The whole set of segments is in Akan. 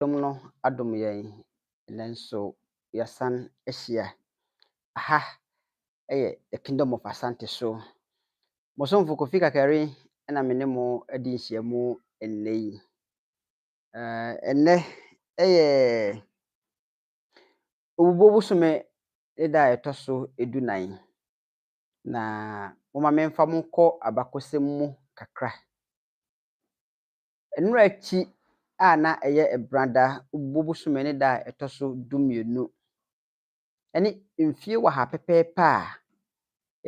Dom no adom yɛn nanso yɛasan ahyia. Aha ɛyɛ the Kingdom of Asante so. Mosomfo Kofi Kakari ɛna me ne mo adi nhyiamu nnɛ yi. Ɛnnɛ ɛyɛ Obubu Bosome ne da a ɛtɔ so 14 na momma memfa mo nkɔ abakɔsɛm mu kakra. Nnura akyi a na ɛyɛ Ɛbrada Obubu Bosome ne da a ɛtɔ so 12 ɛne mfie waha pɛpɛɛpɛ a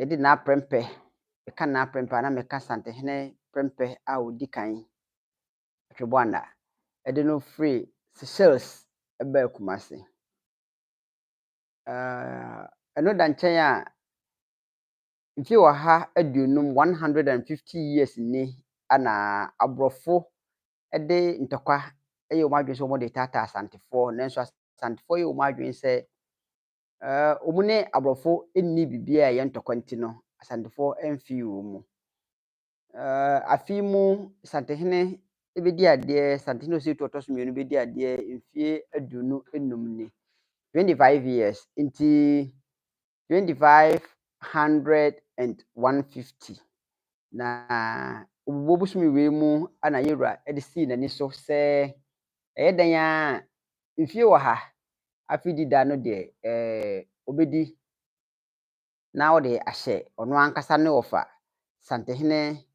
yɛde n'aprɛmpɛ, meka n'aprɛmpɛ a na meka Santehene prɛmpɛ a ɔdi kan Hwebɔanda ɛde no firi Seychelles ɛbaa Kumase. Ɛno da nkyɛn a mfie waha 150 years ni ana aborɔfo ɛde ntɔkwa ɛyɛ wɔn adwene sɛ wɔde taataa Asantefoɔ, nanso Asantefoɔ yɛ wɔn adwene sɛ wɔn ne aborɔfo nni biribiara a ɛyɛ ntɔkwa nti no Asantefoɔ ɛmfii wɔn mu. Afei mu Santehene bɛdi adeɛ, Santehene Oseiatu ɔtɔ so mmienu bɛdi adeɛ mfie 25 ni. 25 years nti 2500 and 150 na Obubu Bosome wei mu ana yɛwura ɛde sii n'ani so sɛ ɛyɛ dan a mfie wɔ ha afei dida no deɛ obɛdi na ɔde ahyɛ ɔno ankasa ne wɔfa Santehene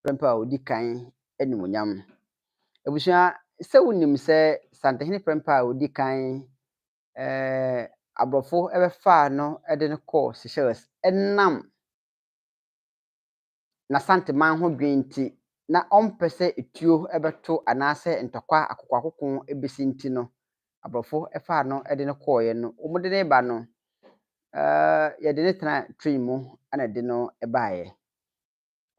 prɛmpɛ a ɔdi kan animuonyam. Abusua, sɛ wonim sɛ Santehene prɛmpɛ a ɔdi kan aborɔfo ɛbɛfaa no ɛde no kɔɔ Seychelles ɛnam n'Asanteman ho dwen nti na ɔmpɛ sɛ etuo ɛbɛto anaasɛ ntɔkwa akokoakoko ɛbɛsi nti no aborɔfo ɛfaa no ɛde no kɔɔeɛ no, wɔde no ba no yɛde no tena train mu ana ɛde no ɛbaeɛ.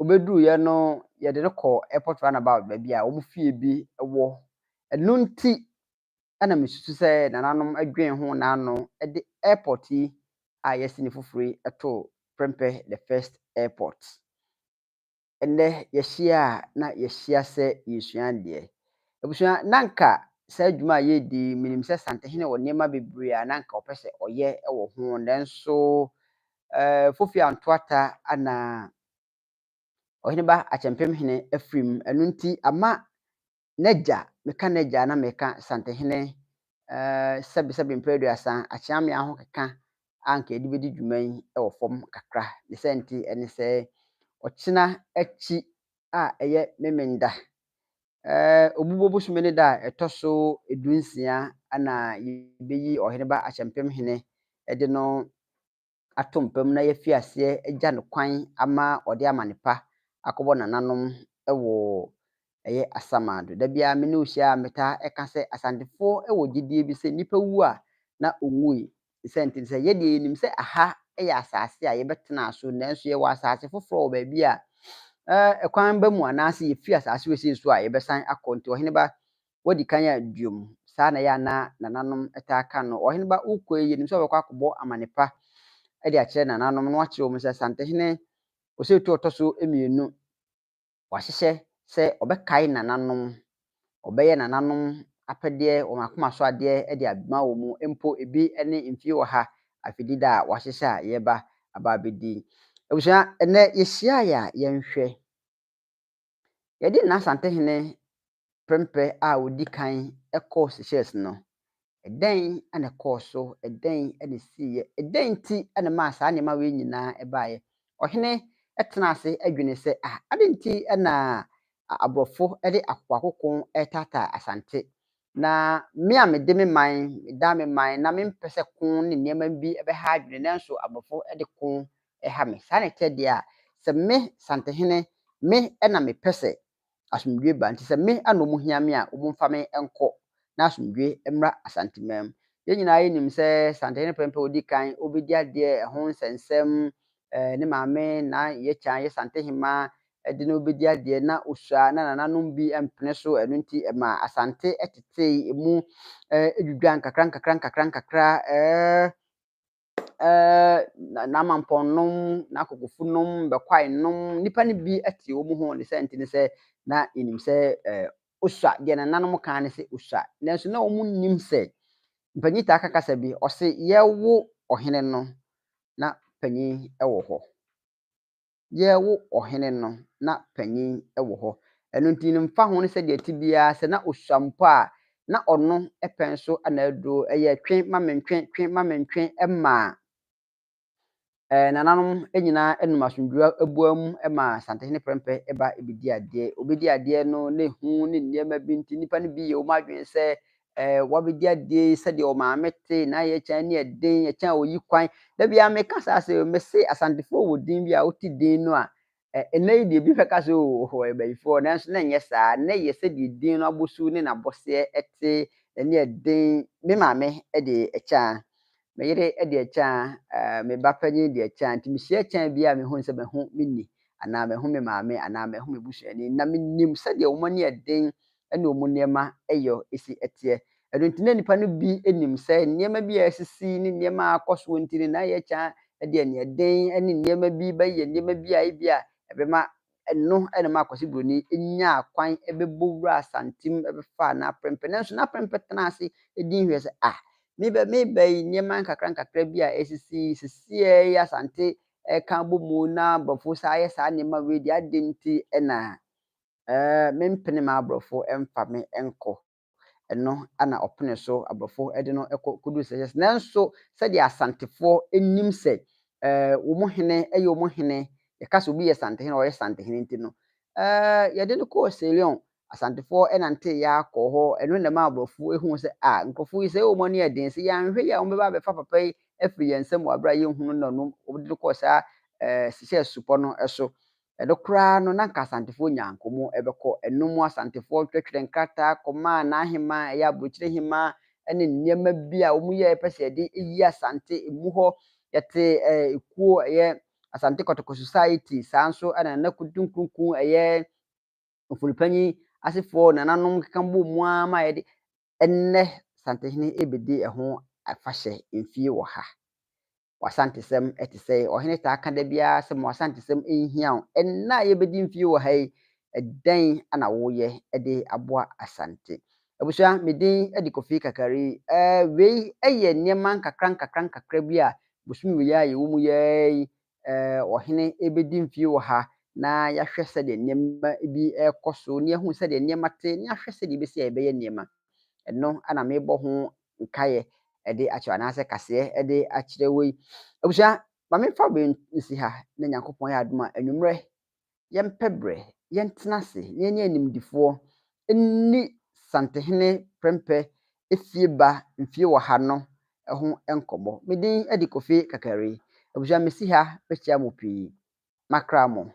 Obɛduruiɛ no yɛde no kɔ airport roundabout baabi a wɔn fie bi ɛwɔ. Ɛno nti ɛna mesusu sɛ nananom adwen ho n'ano ɛde airport yi a yɛasi ne foforɔ yi ɛtoo prɛmpɛ the first airport. Ɛnnɛ yɛahyia a na yɛahyia sɛ yɛresua adeɛ. Abusua, na nka saa adwuma a yɛredi menim sɛ Santehene wɔ nneɛma bebree a na nka ɔpɛ sɛ ɔyɛ ɛwɔ ho, nanso Fofi Antoata ana Ɔheneba Akyempemhene afiri mu. Ɛno nti ama n'agya, meka n'agya na meka Santehene sɛbesɛbe mpɛ 30 Akyeame ho keka a anka yɛde bɛdi dwuma yi ɛwɔ fam kakra. Ne sɛ nti ɛne sɛ ɔkyena akyi a ɛyɛ Memenda Obubu Bosome ne da a ɛtɔ so 16 ana yɛbɛyi Ɔheneba Akyempemhene ɛde no ato mpam na yɛafi aseɛ agya no kwan ama ɔde ama ne pa akɔbɔ nananom ɛwɔ ɛyɛ Asamado. Da biara me ne wo hyia a metaa ɛka sɛ Asantefoɔ ɛwɔ gyidie bi sɛ nnipa wu a na ɔnwui. Ne sɛ nti sɛ yɛdeɛ yɛnim sɛ aha ɛyɛ asase a yɛbɛtena so, nanso yɛwɔ asase foforɔ wɔ baabi a ɛkwan ba mu anaasɛ yɛfiri asase wei so a yɛbɛsan akɔ. Nti Ɔheneba wadi kan a duom saa na ɛyɛ a na nananom ɛtaa ka no. Ɔheneba wokɔ yi yɛnim sɛ ɔbɛkɔ akɔbɔ amane pa ɛde akyerɛ nananom na wakyerɛ wɔn sɛ Santehene Oseiatu ɔtɔ so 2 wahyehyɛ sɛ ɔbɛkae nananom, ɔbɛyɛ nananom apɛdeɛ, wɔn akoma so adeɛ ɛde abema wɔn mu mpo ebi ɛne mfie waha afidida a wahyehyɛ a yɛreba aba abɛdi. Abusua, ɛnnɛ yɛhyiaeɛ a yɛnhwɛ. Yɛde n'Asantehene prɛmpɛ a ɔdi kan ɛkɔɔ Seychelles no, ɛdɛn ana ɛkɔɔ so, ɛdɛn ana ɛsiiɛ, ɛdɛn nti ana maa saa nneɛma wei nyinaa ɛbaeɛ. Ɔhene ɛtena ase adwene sɛ ade nti ɛna aborɔfo ɛde akokoakoko ɛtaataa Asante na me a mede me man, meda me man na mempɛ sɛ ko ne nneɛma bi ɛbɛha adwene nanso aborɔfo ɛde ko ɛha me. Saa na ɛteɛ deɛ a sɛ me Santehene me ɛna mepɛ sɛ asomdwie ba nti sɛ me ana ɔmo hia me a ɔmo mfa me nkɔ na asomdwie mmra Asanteman mu. Yɛn nyinaa yɛnim sɛ Santehene prɛmpɛ a ɔdi kan ɔbɛdi adeɛ ɛho nsɛnsɛm ne maame na yɛkya yɛ Santehema ɛde no bɛdi adeɛ na osua na nananom bi mpene so. Ɛno nti ɛma Asante ɛtetee emu edwidwa nkakra n'amampɔnnom, n'akokofunom, bɛkwaenom, nnipa no bi ɛte wɔn ho ne sɛ nti ne sɛ na yɛnim sɛ osua deɛ nananom kan ne sɛ osua nanso na wɔn nim sɛ mpanyin taa kasa bi ɔsɛ yɛwo ɔhene no na panyin wɔ hɔ yɛwo ɔhene no na panyin wɔ hɔ ɛno nti no mfa ho no sɛdeɛ ɛte biara sɛ na osua mpo a na ɔno pɛn so ana aduro ɛyɛ twe ma mentwe ma nananom nyinaa anum asomdwoeɛ abua mu ma Asantehene prɛmpɛ ba ɛbɛdi adeɛ obɛdi adeɛ no na ehu ne nneɛma bi nti nnipa no bi yɛ wɔn adwene sɛ wabɛdi adeɛ yi sɛdeɛ ɔmaame te na yɛ kyɛn ne ɛden yɛkyɛn a oyi kwan da biara meka saa sɛ mese asantefoɔ wɔ din bi a wote din no a ɛnɛ yi deɛ bi bɛka sɛ wɔ ɛbayifoɔ nanso na nyɛ saa na yɛ sɛdeɛ din no abosu ne n'abɔseɛ te ne ɛden me maame de ɛkyɛn me yere de ɛkyɛn me ba panyin de ɛkyɛn nti mehyia ɛkyɛn bi a mehu sɛ mehu me ni anaa mehu me maame anaa mehu me busuani na menim sɛdeɛ wɔn ani ɛden ne wɔn nneɛma yɛ esi teɛ ɛno nti na nipa no bi nim sɛ nneɛma bi a ɛsisi ne nneɛma a akɔ soɔ nti na yɛ kyɛn de ani ɛden ne nneɛma bi bɛyɛ nneɛma bi a ebi a ɛbɛma ɛno na ma akwasi buroni nya kwan bɛbɔ wura asantem bɛfa na prɛmpɛ nanso na prɛmpɛ tena ase di nhwɛ sɛ meba yi nneɛma nkakra bi a esisi yi asante ɛka bɔ mu na aborɔfo saa ayɛ saa nneɛma wei deɛ ade nti ɛna mempene ma aborɔfo mfa me nkɔ ɛno ana ɔpene so aborɔfo de no kɔ kɔdu sɛ nanso sɛdeɛ asantefoɔ nim sɛ wɔn hene yɛ wɔn hene yɛka sɛ obi yɛ santehene ɔyɛ santehene nti no yɛde no kɔɔ Sierra Leone asantefoɔ nante yɛ akɔ hɔ ɛno na ma aborɔfo ehu sɛ nkurɔfoɔ yi sɛ wɔn ani yɛ den sɛ yɛanhwɛ yi a wɔn bɛba abɛfa papa yi afiri yɛn nsam wɔ abere a yɛnhunu no no wɔde no kɔɔ saa hyehyɛ supɔ no so ɛno koraa no na nka asantefoɔ nya nkɔmmɔ ɛbɛkɔ ɛno mu asantefoɔ twɛtwɛrɛ nkrataa kɔmaa n'ahema ɛyɛ aburokyire hema ne nneɛma bi a wɔn yɛ pɛ sɛ yɛde yi asante emu hɔ yɛte ekuo ɛyɛ asante kɔtɔkɔ society saa nso ɛna na kutunkunkun ɛyɛ ofuripanyin asefoɔ nananom keka bɔ mu ara ma yɛde ɛnnɛ santehene ebedi ɛho afahyɛ mfie wɔ ha wasantesɛm te sɛ ɔhene taa ka da biara sɛ ma wasantesɛm nhia wo ɛnnɛ a yɛbɛdi mfie wɔ ha yi ɛdɛn ana woyɛ de aboa asante abusua medin de Kofi Kakari wei yɛ nneɛma nkakra bi a bosom wei a yɛwɔ mu yi ɔhene bɛdi mfie wɔ ha na yɛahwɛ sɛdeɛ nneɛma bi ɛrekɔ so na yɛahu sɛdeɛ nneɛma te na yɛahwɛ sɛdeɛ ebesi a yɛbɛyɛ nneɛma ɛno ana mebɔ ho nkaeɛ de akyerɛ anaasɛ kaseɛ de akyerɛ wo yi abusua ma memfa bɛ nsi ha na Nyankopɔn yɛ adom a anwummerɛ yɛmpɛ berɛ yɛntena ase na yɛne animdifoɔ nni santehene prɛmpɛ efie ba mfie wɔ ha no ho nkɔmmɔ medin de Kofi Kakari abusua mesi ha bɛkyia mo pii makra mo